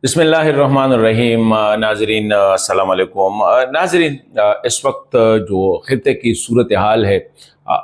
बिस्मिल्लाहिर्रहमानिर्रहीम। नाजरीन अस्सलाम वालेकुम। नाजरीन, इस वक्त जो खित्ते की सूरत हाल है,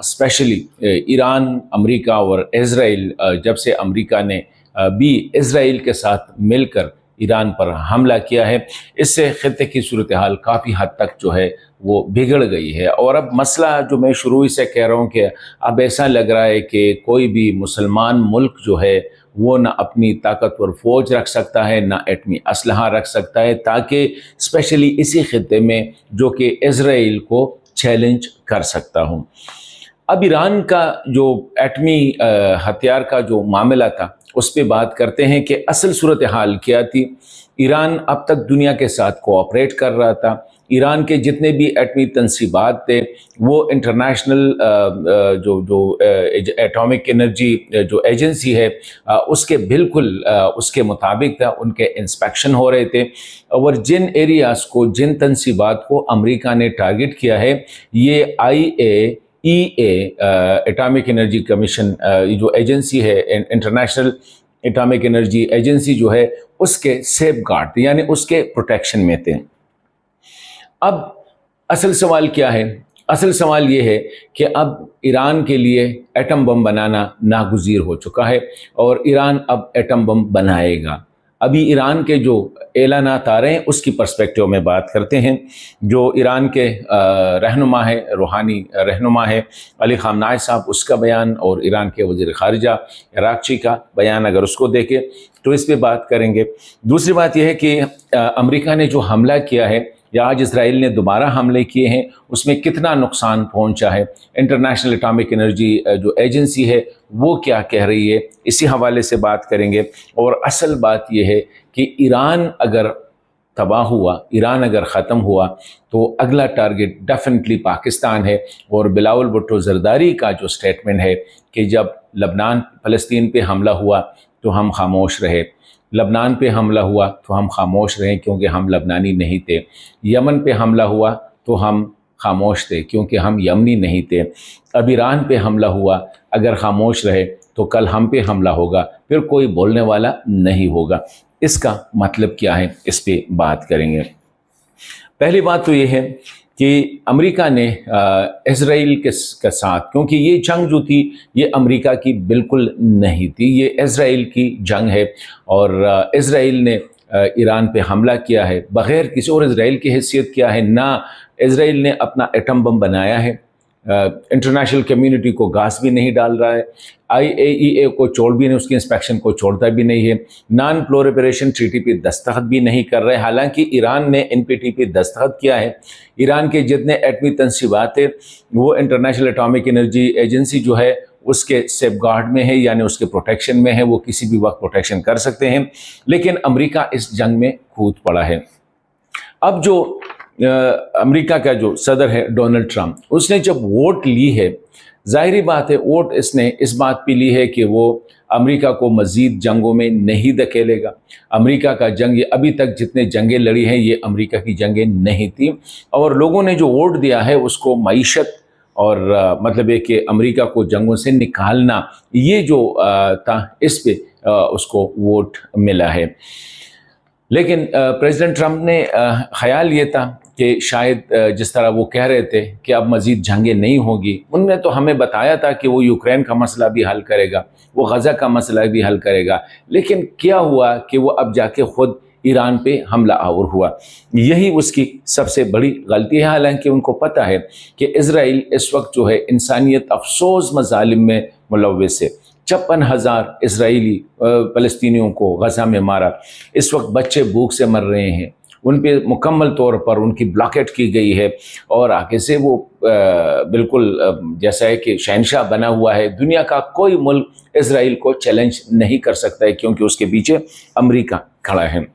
स्पेशली ईरान, अमेरिका और इज़राइल, जब से अमेरिका ने भी इज़राइल के साथ मिलकर ईरान पर हमला किया है, इससे खित्ते की सूरत हाल काफ़ी हद तक जो है वो बिगड़ गई है। और अब मसला जो मैं शुरू ही से कह रहा हूँ कि अब ऐसा लग रहा है कि कोई भी मुसलमान मुल्क जो है वो ना अपनी ताकतवर फ़ौज रख सकता है, ना एटमी असलहा रख सकता है, ताकि स्पेशली इसी खित्ते में जो कि इज़राइल को चैलेंज कर सकता हूँ। अब ईरान का जो एटमी हथियार का जो मामला था उस पर बात करते हैं कि असल सूरत हाल क्या थी। ईरान अब तक दुनिया के साथ कोऑपरेट कर रहा था। ईरान के जितने भी एटमी तनसीबात थे वो इंटरनेशनल जो जो एटॉमिक एनर्जी जो एजेंसी है उसके बिल्कुल उसके मुताबिक था, उनके इंस्पेक्शन हो रहे थे। और जिन एरियाज़ को, जिन तनसीबात को अमेरिका ने टारगेट किया है, ये IAEA एटॉमिक एनर्जी कमीशन जो एजेंसी है, इंटरनेशनल एटॉमिक एनर्जी एजेंसी जो है, उसके सेफ गार्ड यानी उसके प्रोटेक्शन में थे। अब असल सवाल क्या है? असल सवाल ये है कि अब ईरान के लिए एटम बम बनाना नागुज़ीर हो चुका है और ईरान अब एटम बम बनाएगा। अभी ईरान के जो ऐलानात आ रहे हैं उसकी पर्सपेक्टिव में बात करते हैं। जो ईरान के रहनुमा है, रूहानी रहनुमा है अली ख़ामनेई साहब, उसका बयान, और ईरान के वज़ीर ख़ारिजा इराक़ची का बयान, अगर उसको देखें तो इस पर बात करेंगे। दूसरी बात यह है कि अमेरिका ने जो हमला किया है या आज इज़राइल ने दोबारा हमले किए हैं, उसमें कितना नुकसान पहुंचा है, इंटरनेशनल एटॉमिक एनर्जी जो एजेंसी है वो क्या कह रही है, इसी हवाले से बात करेंगे। और असल बात यह है कि ईरान अगर तबाह हुआ, ईरान अगर ख़त्म हुआ, तो अगला टारगेट डेफिनेटली पाकिस्तान है। और बिलावल भुट्टो ज़रदारी का जो स्टेटमेंट है कि जब लबनान फ़लस्तीन पे हमला हुआ तो हम खामोश रहे, लबनान पे हमला हुआ तो हम खामोश रहे क्योंकि हम लबनानी नहीं थे, यमन पे हमला हुआ तो हम खामोश थे क्योंकि हम यमनी नहीं थे, अब ईरान पे हमला हुआ, अगर खामोश रहे तो कल हम पे हमला होगा, फिर कोई बोलने वाला नहीं होगा। इसका मतलब क्या है, इस पे बात करेंगे। पहली बात तो ये है कि अमेरिका ने इज़राइल के साथ, क्योंकि ये जंग जो थी ये अमेरिका की बिल्कुल नहीं थी, ये इज़राइल की जंग है। और इज़राइल ने ईरान पे हमला किया है बग़ैर किसी, और इज़राइल की हैसियत क्या है, ना इज़राइल ने अपना एटम बम बनाया है, इंटरनेशनल कम्युनिटी को घास भी नहीं डाल रहा है, IAEA को छोड़ भी नहीं, उसकी इंस्पेक्शन को छोड़ता भी नहीं है, नॉन प्रोलिफरेशन ट्रीटी पे दस्तखत भी नहीं कर रहे। हालांकि ईरान ने NPT पे दस्तखत किया है। ईरान के जितने एटमी तनसीबात है वो इंटरनेशनल एटॉमिक एनर्जी एजेंसी जो है उसके सेफ गार्ड में है, यानी उसके प्रोटेक्शन में है, वो किसी भी वक्त प्रोटेक्शन कर सकते हैं। लेकिन अमेरिका इस जंग में कूद पड़ा है। अब जो अमेरिका का जो सदर है डोनाल्ड ट्रंप, उसने जब वोट ली है, जाहिरी बात है वोट इसने इस बात पे ली है कि वो अमेरिका को मज़ीद जंगों में नहीं धकेलेगा। अमेरिका का जंग, ये अभी तक जितने जंगें लड़ी हैं ये अमेरिका की जंगें नहीं थी, और लोगों ने जो वोट दिया है उसको मईशत और मतलब है कि अमेरिका को जंगों से निकालना, ये जो था इस पे उसको वोट मिला है। लेकिन प्रेसिडेंट ट्रंप ने ख्याल ये था कि शायद जिस तरह वो कह रहे थे कि अब मज़ीद जंगें नहीं होगी, उन्होंने तो हमें बताया था कि वो यूक्रेन का मसला भी हल करेगा, वो गज़ा का मसला भी हल करेगा। लेकिन क्या हुआ कि वो अब जाके ख़ुद ईरान पे हमला आवर हुआ। यही उसकी सबसे बड़ी गलती है। हालांकि उनको पता है कि इज़राइल इस वक्त जो है इंसानियत अफसोस मज़ालिम में मुलव्वस है। 56,000 इजरायली फ़लस्तीनियों को गज़ा में मारा। इस वक्त बच्चे भूख से मर रहे हैं, उन पे मुकम्मल तौर पर उनकी ब्लॉकेट की गई है, और आगे से वो बिल्कुल जैसा है कि शहनशाह बना हुआ है। दुनिया का कोई मुल्क इजराइल को चैलेंज नहीं कर सकता है क्योंकि उसके पीछे अमेरिका खड़ा है।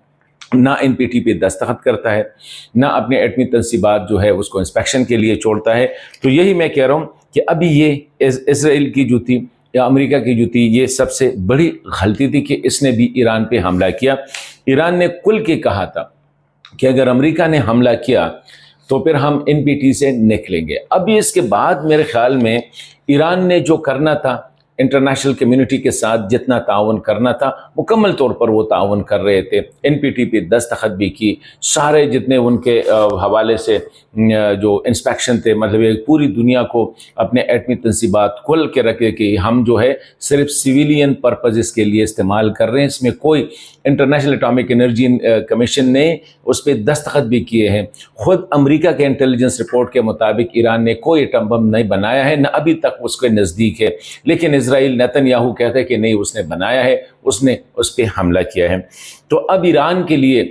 ना NPT पे दस्तखत करता है, ना अपने एटमी तनसीबात जो है उसको इंस्पेक्शन के लिए छोड़ता है। तो यही मैं कह रहा हूँ कि अभी ये इजराइल की जो थी या अमेरिका की जो थी, ये सबसे बड़ी गलती थी कि इसने भी ईरान पे हमला किया। ईरान ने खुल के कहा था कि अगर अमेरिका ने हमला किया तो फिर हम NPT से निकलेंगे। अभी इसके बाद मेरे ख्याल में ईरान ने जो करना था انٹرنیشنل کمیونٹی کے ساتھ جتنا تعاون کرنا تھا مکمل طور پر وہ تعاون کر رہے تھے. NPT پہ دستخط بھی کی, سارے جتنے ان کے حوالے سے جو انسپیکشن تھے, مطلب ایک پوری دنیا کو اپنے ایٹمی تنصیبات کھول کے رکھے کہ ہم جو ہے صرف سویلین پرپزز کے لیے استعمال کر رہے ہیں. اس میں کوئی انٹرنیشنل اٹامک انرجی کمیشن نے اس پہ دستخط بھی کیے ہیں. خود امریکہ کے انٹیلیجنس رپورٹ کے مطابق ایران نے کوئی ایٹم بم نہیں بنایا ہے, نہ ابھی تک اس کے نزدیک ہے, لیکن اسرائیل نیتن یاہو کہتا ہے کہ نہیں اس نے بنایا ہے, اس نے اس پہ حملہ کیا ہے. تو اب ایران کے لیے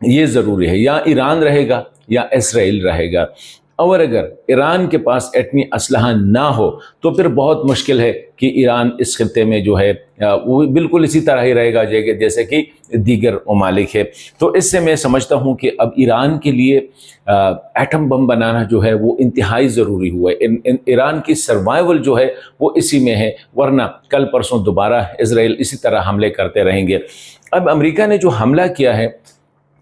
یہ ضروری ہے یا ایران رہے گا یا اسرائیل رہے گا. اور اگر ایران کے پاس ایٹمی اسلحہ نہ ہو تو پھر بہت مشکل ہے کہ ایران اس خطے میں جو ہے وہ بالکل اسی طرح ہی رہے گا جیسے کہ دیگر ممالک ہے. تو اس سے میں سمجھتا ہوں کہ اب ایران کے لیے ایٹم بم بنانا جو ہے وہ انتہائی ضروری ہوا ہے. ایران کی سروائیول جو ہے وہ اسی میں ہے, ورنہ کل پرسوں دوبارہ اسرائیل اسی طرح حملے کرتے رہیں گے. اب امریکہ نے جو حملہ کیا ہے,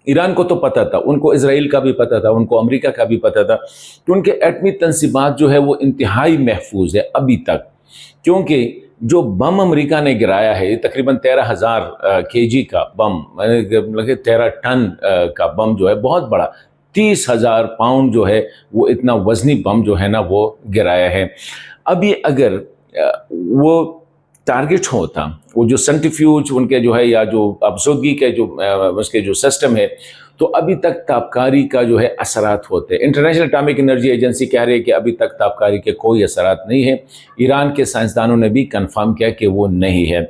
ایران کو تو پتہ تھا, ان کو اسرائیل کا بھی پتہ تھا, ان کو امریکہ کا بھی پتہ تھا کہ ان کے ایٹمی تنصیبات جو ہے وہ انتہائی محفوظ ہے ابھی تک, کیونکہ جو بم امریکہ نے گرایا ہے یہ تقریباً 13,000 kg کا بم, 13 ٹن کا بم جو ہے بہت بڑا, 30,000 پاؤنڈ جو ہے وہ اتنا وزنی بم جو ہے نا وہ گرایا ہے. ابھی اگر وہ ٹارگٹ ہوتا, وہ جو سینٹریفیوج ان کے جو ہے یا جو ابزوربی کے جو اس کے جو سسٹم ہے, تو ابھی تک تابکاری کا جو ہے اثرات ہوتے ہیں. انٹرنیشنل اٹامک انرجی ایجنسی کہہ رہی ہے کہ ابھی تک تابکاری کے کوئی اثرات نہیں ہیں. ایران کے سائنسدانوں نے بھی کنفرم کیا کہ وہ نہیں ہے,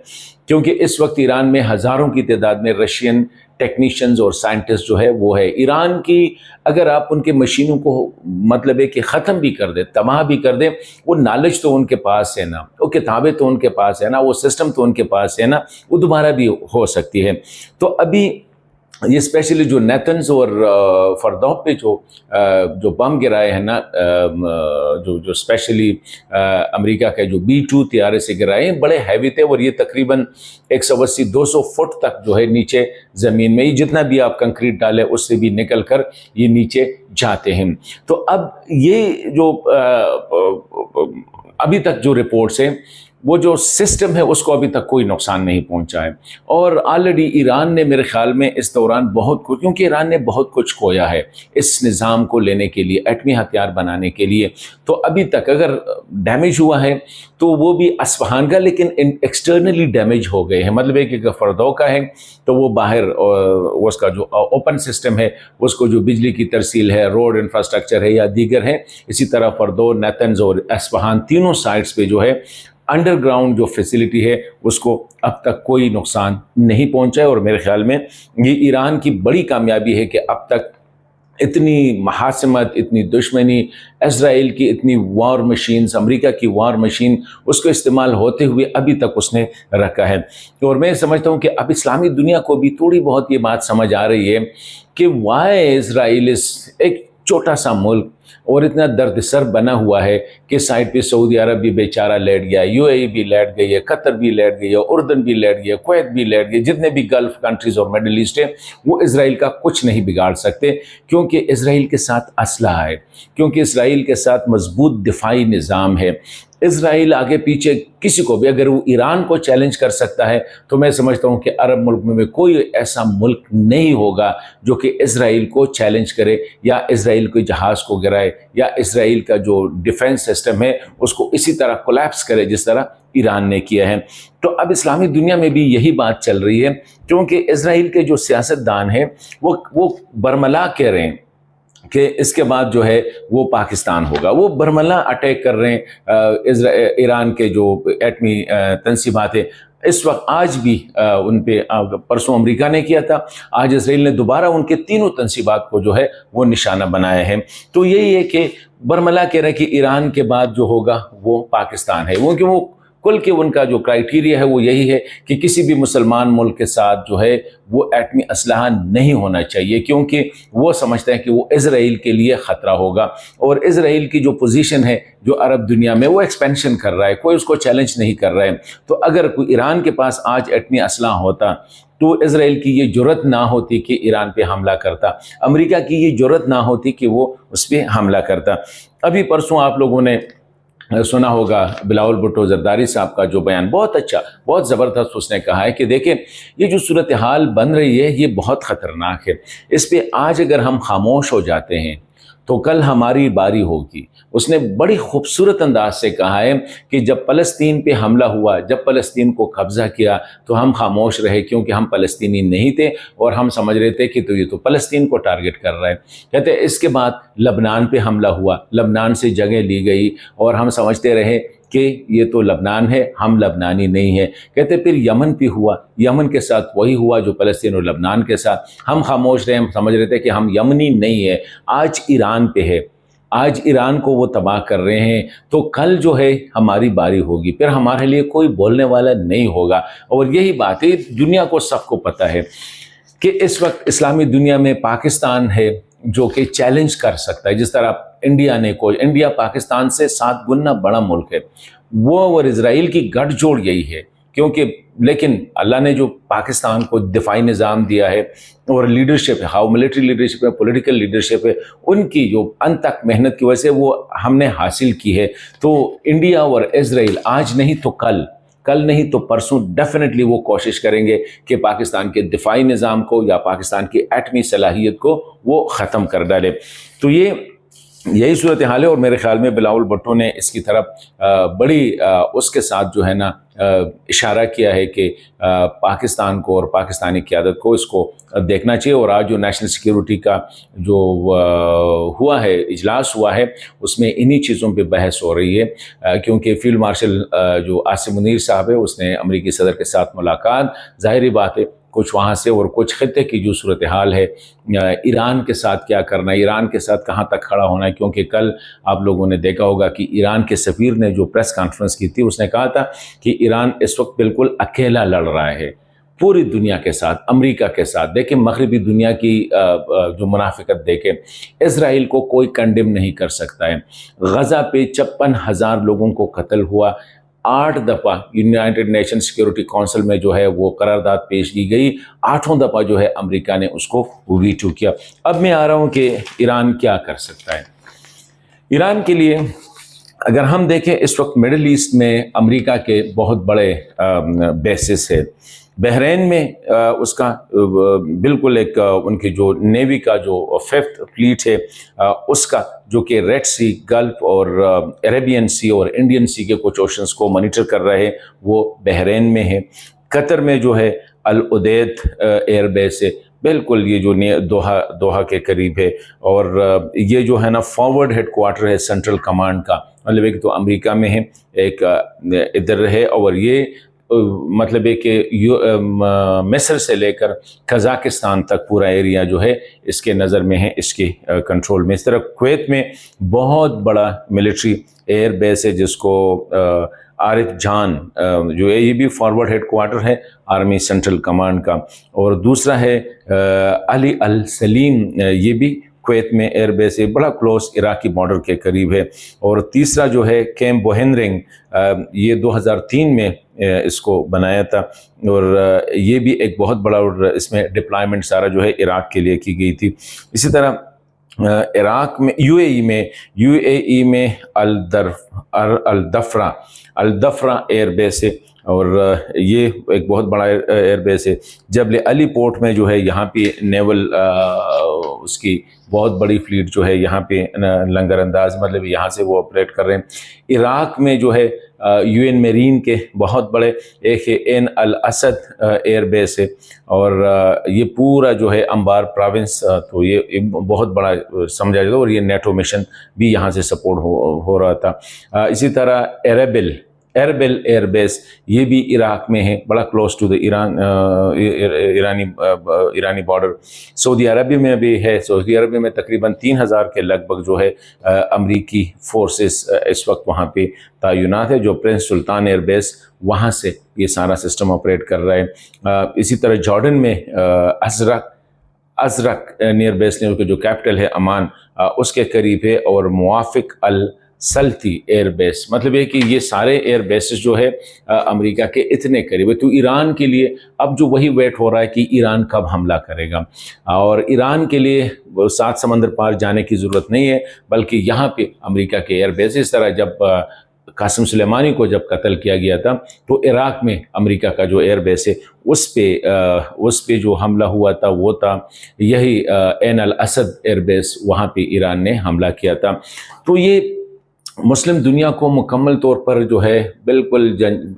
کیونکہ اس وقت ایران میں ہزاروں کی تعداد میں رشین ٹیکنیشینز اور سائنٹسٹ جو ہے وہ ہے. ایران کی اگر آپ ان کے مشینوں کو مطلب ہے کہ ختم بھی کر دیں, تباہ بھی کر دیں, وہ نالج تو ان کے پاس ہے نا, وہ کتابیں تو ان کے پاس ہے نا, وہ سسٹم تو ان کے پاس ہے نا, وہ دوبارہ بھی ہو سکتی ہے. تو ابھی یہ اسپیشلی جو نیتنز اور فردو پہ جو بم گرائے ہیں نا, جو اسپیشلی امریکہ کے جو B-2 طیارے سے گرائے ہیں, بڑے ہیوی تھے, اور یہ تقریباً 180-200 فٹ تک جو ہے نیچے زمین میں, یہ جتنا بھی آپ کنکریٹ ڈالیں اس سے بھی نکل کر یہ نیچے جاتے ہیں. تو اب یہ جو ابھی تک جو رپورٹس ہیں, وہ جو سسٹم ہے اس کو ابھی تک کوئی نقصان نہیں پہنچا ہے. اور آلریڈی ایران نے میرے خیال میں اس دوران بہت کچھ, کیونکہ ایران نے بہت کچھ کھویا ہے اس نظام کو لینے کے لیے, ایٹمی ہتھیار بنانے کے لیے. تو ابھی تک اگر ڈیمیج ہوا ہے تو وہ بھی اصفہان کا, لیکن ایکسٹرنلی ڈیمیج ہو گئے ہیں. مطلب ہے کہ اگر فردو کا ہے تو وہ باہر اس کا جو اوپن سسٹم ہے, اس کو جو بجلی کی ترسیل ہے, روڈ انفراسٹرکچر ہے یا دیگر ہے, اسی طرح فردو, نیتنز اور اصفہان تینوں سائٹس پہ جو ہے انڈر گراؤنڈ جو فیسلٹی ہے اس کو اب تک کوئی نقصان نہیں پہنچا ہے. اور میرے خیال میں یہ ایران کی بڑی کامیابی ہے کہ اب تک اتنی محاسمت, اتنی دشمنی, اسرائیل کی اتنی وار مشینز, امریکہ کی وار مشین, اس کو استعمال ہوتے ہوئے ابھی تک اس نے رکھا ہے. اور میں سمجھتا ہوں کہ اب اسلامی دنیا کو بھی تھوڑی بہت یہ بات سمجھ آ رہی ہے کہ وائی اسرائیل ایک چھوٹا سا ملک اور اتنا درد سر بنا ہوا ہے کہ سائڈ پہ سعودی عرب بھی بیچارہ لیٹ گیا, UAE بھی لیٹ گئی ہے, قطر بھی لیٹ گئی ہے, اردن بھی لیٹ گئی ہے, کویت بھی لیٹ گئی, جتنے بھی گلف کنٹریز اور مڈل ایسٹ ہیں وہ اسرائیل کا کچھ نہیں بگاڑ سکتے, کیونکہ اسرائیل کے ساتھ اسلحہ ہے, کیونکہ اسرائیل کے ساتھ مضبوط دفاعی نظام ہے. اسرائیل آگے پیچھے کسی کو بھی, اگر وہ ایران کو چیلنج کر سکتا ہے تو میں سمجھتا ہوں کہ عرب ملک میں کوئی ایسا ملک نہیں ہوگا جو کہ اسرائیل کو چیلنج کرے یا اسرائیل کے جہاز کو گرائے یا اسرائیل کا جو ڈیفنس سسٹم ہے اس کو اسی طرح کولیپس کرے جس طرح ایران نے کیا ہے. تو اب اسلامی دنیا میں بھی یہی بات چل رہی ہے, کیونکہ اسرائیل کے جو سیاستدان ہیں وہ برملا کہہ رہے ہیں کہ اس کے بعد جو ہے وہ پاکستان ہوگا. وہ برملا اٹیک کر رہے ہیں ایران کے جو ایٹمی تنصیبات ہیں. اس وقت آج بھی ان پہ پرسوں امریکہ نے کیا تھا, آج اسرائیل نے دوبارہ ان کے تینوں تنصیبات کو جو ہے وہ نشانہ بنایا ہے. تو یہی ہے کہ برملا کہہ رہے کہ ایران کے بعد جو ہوگا وہ پاکستان ہے, کیونکہ وہ کل کے ان کا جو کرائیٹیریا ہے وہ یہی ہے کہ کسی بھی مسلمان ملک کے ساتھ جو ہے وہ ایٹمی اسلحہ نہیں ہونا چاہیے, کیونکہ وہ سمجھتے ہیں کہ وہ اسرائیل کے لیے خطرہ ہوگا. اور اسرائیل کی جو پوزیشن ہے جو عرب دنیا میں وہ ایکسپینشن کر رہا ہے, کوئی اس کو چیلنج نہیں کر رہا ہے. تو اگر کوئی ایران کے پاس آج ایٹمی اسلحہ ہوتا تو اسرائیل کی یہ جرت نہ ہوتی کہ ایران پہ حملہ کرتا, امریکہ کی یہ جرت نہ ہوتی کہ وہ اس پہ حملہ کرتا. ابھی پرسوں آپ لوگوں نے सुना होगा बिलावल भुट्टो जरदारी साहब का जो बयान, बहुत अच्छा, बहुत ज़बरदस्त। उसने कहा है कि देखें, ये जो सूरत हाल बन रही है ये बहुत ख़तरनाक है। इस पे आज अगर हम खामोश हो जाते हैं तो कल हमारी बारी होगी। उसने बड़ी खूबसूरत अंदाज से कहा है कि जब फ़लस्तीन पे हमला हुआ, जब फ़लस्तीन को कब्ज़ा किया तो हम खामोश रहे क्योंकि हम फ़लस्तीनी नहीं थे और हम समझ रहे थे कि तो ये तो फ़लस्तीन को टारगेट कर रहा है। कहते हैं इसके बाद लबनान पे हमला हुआ, लबनान से जगह ली गई और हम समझते रहे कि ये तो लबनान है, हम लबनानी नहीं है। कहते फिर यमन पे हुआ, यमन के साथ वही हुआ जो फ़लस्तीन और लबनान के साथ, हम खामोश रहे, हम समझ रहे थे कि हम यमनी नहीं है। आज ईरान पे है, आज ईरान को वो तबाह कर रहे हैं, तो कल जो है हमारी बारी होगी, फिर हमारे लिए कोई बोलने वाला नहीं होगा। और यही बात है, दुनिया को सबको पता है कि इस वक्त इस्लामी दुनिया में पाकिस्तान है जो कि चैलेंज कर सकता है। जिस तरह इंडिया पाकिस्तान से 7 गुना बड़ा मुल्क है, वो और इजराइल की गठजोड़ यही है। क्योंकि लेकिन अल्लाह ने जो पाकिस्तान को दिफाई निज़ाम दिया है और लीडरशिप है, हाउ मिलिट्री लीडरशिप है, पॉलिटिकल लीडरशिप है, उनकी जो अनथक मेहनत की वजह से वो हमने हासिल की है। तो इंडिया और इजराइल आज नहीं तो कल नहीं तो परसों डेफिनेटली वो कोशिश करेंगे कि पाकिस्तान के दिफाई निज़ाम को या पाकिस्तान की एटमी सलाहियत को वो ख़त्म कर डाले। तो यही सूरत हाल है। और मेरे ख्याल में बिलावल भुट्टो ने इसकी तरफ बड़ी उसके साथ जो है ना इशारा किया है कि पाकिस्तान को और पाकिस्तानी क़यादत को इसको देखना चाहिए। और आज जो नेशनल सिक्योरिटी का जो हुआ है, इजलास हुआ है, उसमें इन्हीं चीज़ों पे बहस हो रही है। क्योंकि फील्ड मार्शल जो आसिम मुनीर साहब है उसने अमरीकी सदर के साथ मुलाकात, ज़ाहिरी बात है कुछ वहाँ से और कुछ खत्े की जो सूरत हाल है, ईरान के साथ क्या करना है, ईरान के साथ कहाँ तक खड़ा होना है। क्योंकि कल आप लोगों ने देखा होगा कि ईरान के सफ़ीर ने जो प्रेस कॉन्फ्रेंस की थी, उसने कहा था कि ईरान इस वक्त बिल्कुल अकेला लड़ रहा है पूरी दुनिया के साथ, अमेरिका के साथ। देखें मगरबी दुनिया की जो मुनाफिकत देखें, इजराइल को कोई कंडेम नहीं कर सकता है। गज़ा पे 56,000 लोगों को कत्ल हुआ, 8 दफ़ा यूनाइटेड नेशन सिक्योरिटी काउंसिल में जो है वो करारदाद पेश की गई, 8वां दफ़ा जो है अमेरिका ने उसको वीटो किया। अब मैं आ रहा हूँ कि ईरान क्या कर सकता है। ईरान के लिए अगर हम देखें, इस वक्त मिडिल ईस्ट में अमेरिका के बहुत बड़े बेसिस है। बहरीन में उसका बिल्कुल एक उनकी जो नेवी का जो 5th फ्लीट है उसका, जो कि रेड सी, गल्फ और अरेबियन सी और इंडियन सी के कुछ ओशंस को मॉनिटर कर रहे हैं, वो बहरीन में है। कतर में जो है अल उदैद एयरबेस है, बिल्कुल ये जो दोहा के करीब है। और ये जो है ना फॉरवर्ड हेडक्वार्टर है सेंट्रल कमांड का, मतलब एक तो अमेरिका में है, एक इधर है। और ये मतलब है कि मिस्र से लेकर कज़ाकिस्तान तक पूरा एरिया जो है इसके नज़र में है, इसके कंट्रोल में। इस तरह कुवैत में बहुत बड़ा मिलिट्री एयर बेस है जिसको आरिफ जान जो है, ये भी फॉरवर्ड हेडक्वार्टर है आर्मी सेंट्रल कमांड का। और दूसरा है अली अल सलीम, ये भी कुवैत में एयरबेस है, बड़ा क्लोज इराकी बॉर्डर के करीब है। और तीसरा जो है कैम्प बोहेनरिंग, ये 2003 में इसको बनाया था और ये भी एक बहुत बड़ा, और इसमें डिप्लॉयमेंट सारा जो है इराक के लिए की गई थी। इसी तरह इराक में यूएई में अल-दफ्रा एयरबेस है और ये एक बहुत बड़ा एयरबेस है। जबल अली पोर्ट में जो है यहाँ पे नेवल उसकी बहुत बड़ी फ्लीट जो है यहाँ पे लंगर अंदाज, मतलब यहाँ से वो ऑपरेट कर रहे हैं। इराक में जो है यूएन मेरीन के बहुत बड़े एक एन अल असद एयरबेस है और ये पूरा जो है अंबार प्रोविंस, तो ये बहुत बड़ा समझा जाता है। और ये नेटो मिशन भी यहाँ से सपोर्ट हो रहा था। इसी तरह एरबिल एयरबेस, ये भी इराक में है, बड़ा close to the Irani border. सऊदी अरब में भी है। सऊदी अरब में तकरीबन 3000 के लगभग जो है अमरीकी फोर्सेस इस वक्त वहाँ पे तैनात है, जो प्रिंस सुल्तान एयरबेस वहाँ से ये सारा सिस्टम ऑपरेट कर रहा है। इसी तरह जॉर्डन में अजरक नियर बेस ने जो कैपिटल है अमान, उसके करीब है। और मुआफिक अल सल्ती एयरबेस, मतलब ये कि ये सारे एयरबेसेस जो है अमेरिका के इतने करीब है। तो ईरान के लिए अब जो वही वेट हो रहा है कि ईरान कब हमला करेगा। और ईरान के लिए 7 समंदर पार जाने की ज़रूरत नहीं है, बल्कि यहाँ पे अमेरिका के एयरबेस, इस तरह जब قاسم سلیمانی کو جب قتل کیا گیا تھا تو عراق میں امریکہ کا جو ایئر بیس ہے اس پہ جو حملہ ہوا تھا وہ تھا یہی عین الاسد ایئر بیس، وہاں پہ ایران نے حملہ کیا تھا۔ تو یہ مسلم دنیا کو مکمل طور پر جو ہے بالکل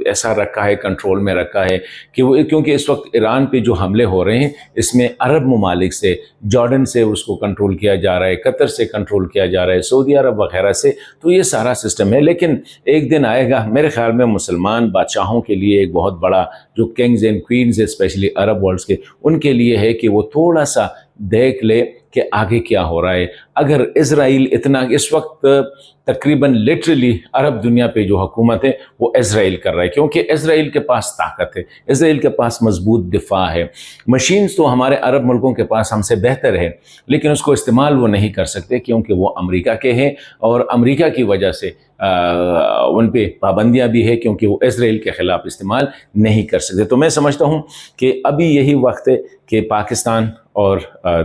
ایسا رکھا ہے، کنٹرول میں رکھا ہے کہ وہ، کیونکہ اس وقت ایران پہ جو حملے ہو رہے ہیں اس میں عرب ممالک سے، جارڈن سے اس کو کنٹرول کیا جا رہا ہے، قطر سے کنٹرول کیا جا رہا ہے، سعودی عرب وغیرہ سے، تو یہ سارا سسٹم ہے۔ لیکن ایک دن آئے گا میرے خیال میں مسلمان بادشاہوں کے لیے ایک بہت بڑا، جو کنگز اینڈ کوئنز ہے اسپیشلی عرب ورلڈس کے، ان کے لیے ہے کہ وہ تھوڑا سا دیکھ لے کہ آگے کیا ہو رہا ہے۔ اگر اسرائیل اتنا اس وقت تقریباً لٹرلی عرب دنیا پہ جو حکومت ہے وہ اسرائیل کر رہا ہے، کیونکہ اسرائیل کے پاس طاقت ہے، اسرائیل کے پاس مضبوط دفاع ہے، مشینز تو ہمارے عرب ملکوں کے پاس ہم سے بہتر ہے، لیکن اس کو استعمال وہ نہیں کر سکتے کیونکہ وہ امریکہ کے ہیں، اور امریکہ کی وجہ سے ان پہ پابندیاں بھی ہے کیونکہ وہ اسرائیل کے خلاف استعمال نہیں کر سکتے۔ تو میں سمجھتا ہوں کہ ابھی یہی وقت ہے کہ پاکستان اور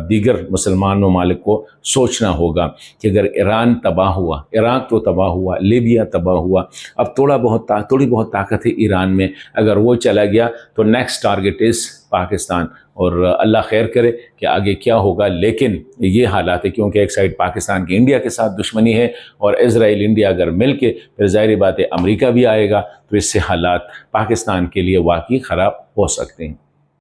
دیگر مسلمان ممالک کو سوچنا ہوگا کہ اگر ایران تباہ ہوا، عراق تو تباہ ہوا، لیبیا تباہ ہوا، اب تھوڑی بہت طاقت ہے ایران میں، اگر وہ چلا گیا تو نیکسٹ ٹارگٹ از پاکستان، اور اللہ خیر کرے کہ آگے کیا ہوگا۔ لیکن یہ حالات ہے کیونکہ ایک سائڈ پاکستان کی انڈیا کے ساتھ دشمنی ہے، اور اسرائیل انڈیا اگر مل کے، پھر ظاہری بات ہے امریکہ بھی آئے گا، تو اس سے حالات پاکستان کے لیے واقعی خراب ہو سکتے ہیں۔